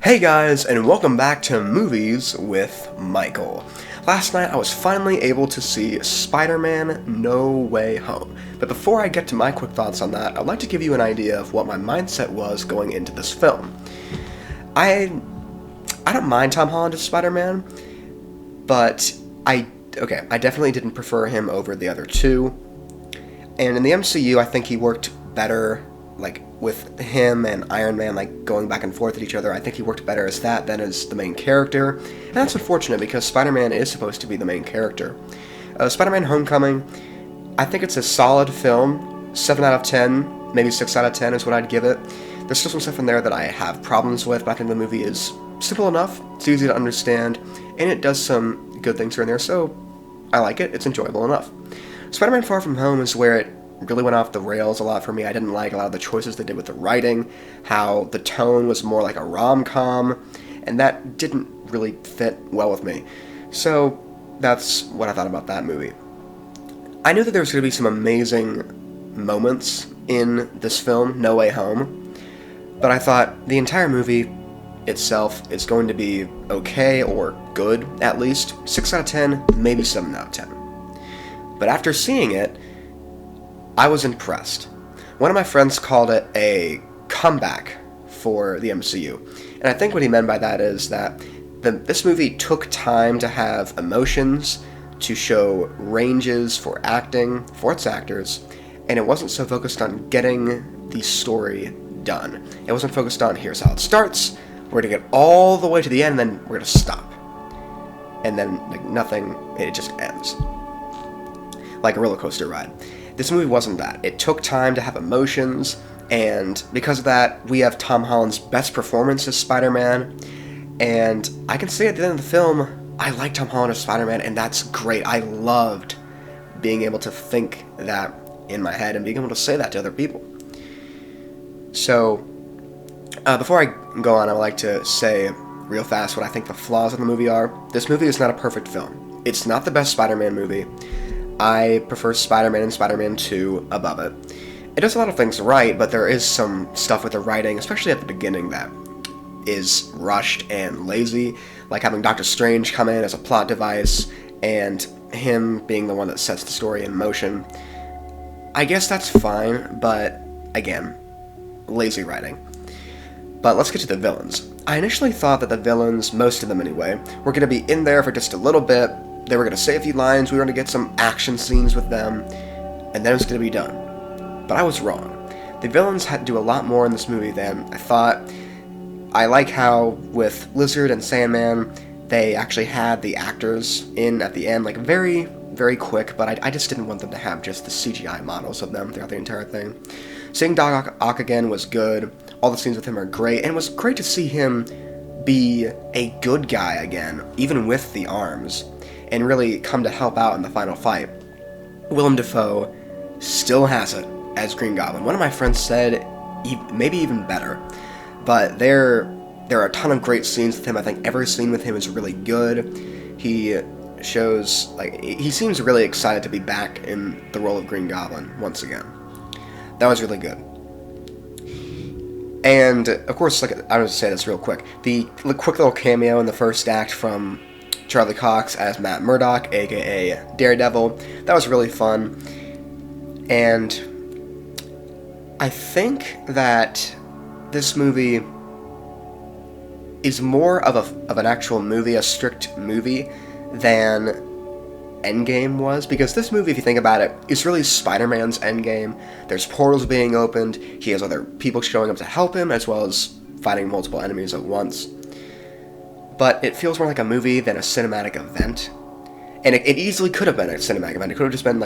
Hey guys, and welcome back to Movies with Michael. Last night I was finally able to see Spider-Man No Way Home. But before I get to my quick thoughts on that, I'd like to give you an idea of what my mindset was going into this film. I don't mind Tom Holland as Spider-Man, but I definitely didn't prefer him over the other two. And in the MCU, I think he worked better, with him and Iron Man, going back and forth at each other. I think he worked better as that than as the main character. And that's unfortunate, because Spider-Man is supposed to be the main character. Spider-Man Homecoming, I think it's a solid film. 7 out of 10, maybe 6 out of 10 is what I'd give it. There's still some stuff in there that I have problems with, but I think the movie is simple enough, it's easy to understand, and it does some good things here and there, so I like it, it's enjoyable enough. Spider-Man Far From Home is where it really went off the rails a lot for me. I didn't like a lot of the choices they did with the writing, how the tone was more like a rom-com, and that didn't really fit well with me. So that's what I thought about that movie. I knew that there was going to be some amazing moments in this film, No Way Home, but I thought the entire movie itself is going to be okay, or good at least. 6 out of 10, maybe 7 out of 10. But after seeing it, I was impressed. One of my friends called it a comeback for the MCU, and I think what he meant by that is that this movie took time to have emotions, to show ranges for acting, for its actors, and it wasn't so focused on getting the story done. It wasn't focused on, here's how it starts, we're gonna get all the way to the end, and then we're gonna stop. And then, nothing, it just ends. Like a roller coaster ride. This movie wasn't that. It took time to have emotions, and because of that, we have Tom Holland's best performance as Spider-Man, and I can say at the end of the film, I like Tom Holland as Spider-Man, and that's great. I loved being able to think that in my head and being able to say that to other people. So, before I go on, I would like to say real fast what I think the flaws of the movie are. This movie is not a perfect film. It's not the best Spider-Man movie. I prefer Spider-Man and Spider-Man 2 above it. It does a lot of things right, but there is some stuff with the writing, especially at the beginning, that is rushed and lazy, like having Doctor Strange come in as a plot device, and him being the one that sets the story in motion. I guess that's fine, but again, lazy writing. But let's get to the villains. I initially thought that the villains, most of them anyway, were going to be in there for just a little bit. They were going to say a few lines, we were going to get some action scenes with them, and then it was going to be done. But I was wrong. The villains had to do a lot more in this movie than I thought. I like how, with Lizard and Sandman, they actually had the actors in at the end, very, very quick, but I just didn't want them to have just the CGI models of them throughout the entire thing. Seeing Doc Ock again was good. All the scenes with him are great, and it was great to see him be a good guy again, even with the arms, and really come to help out in the final fight. Willem Dafoe still has it as Green Goblin. One of my friends said maybe even better, but there are a ton of great scenes with him. I think every scene with him is really good. He shows, he seems really excited to be back in the role of Green Goblin once again. That was really good. And, of course, I'm going to say this real quick, the quick little cameo in the first act from Charlie Cox as Matt Murdock, aka Daredevil. That was really fun. And I think that this movie is more of an actual movie, a strict movie, than Endgame was, because this movie, if you think about it, is really Spider-Man's Endgame. There's portals being opened, he has other people showing up to help him, as well as fighting multiple enemies at once. But it feels more like a movie than a cinematic event. And it easily could have been a cinematic event. It could have just been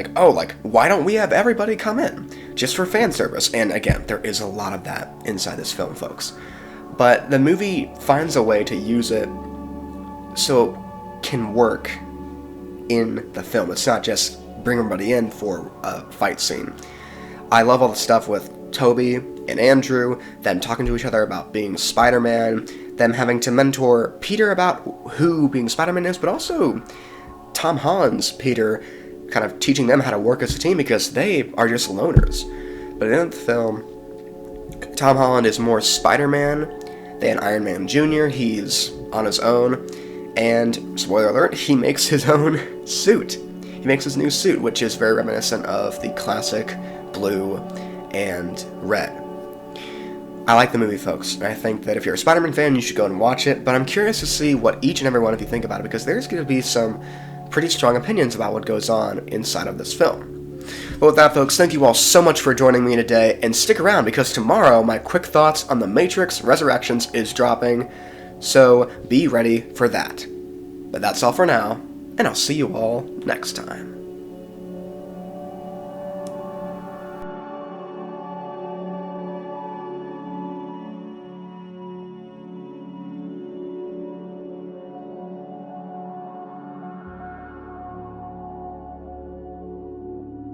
why don't we have everybody come in? Just for fan service. And again, there is a lot of that inside this film, folks. But the movie finds a way to use it so it can work in the film. It's not just bring everybody in for a fight scene. I love all the stuff with Toby and Andrew, them talking to each other about being Spider-Man, them having to mentor Peter about who being Spider-Man is, but also Tom Holland's Peter kind of teaching them how to work as a team, because they are just loners. But in the film, Tom Holland is more Spider-Man Then Iron Man Jr., he's on his own, and, spoiler alert, he makes his own suit. He makes his new suit, which is very reminiscent of the classic blue and red. I like the movie, folks, and I think that if you're a Spider-Man fan, you should go and watch it, but I'm curious to see what each and every one of you think about it, because there's going to be some pretty strong opinions about what goes on inside of this film. But with that, folks, thank you all so much for joining me today, and stick around, because tomorrow my quick thoughts on The Matrix Resurrections is dropping, so be ready for that. But that's all for now, and I'll see you all next time.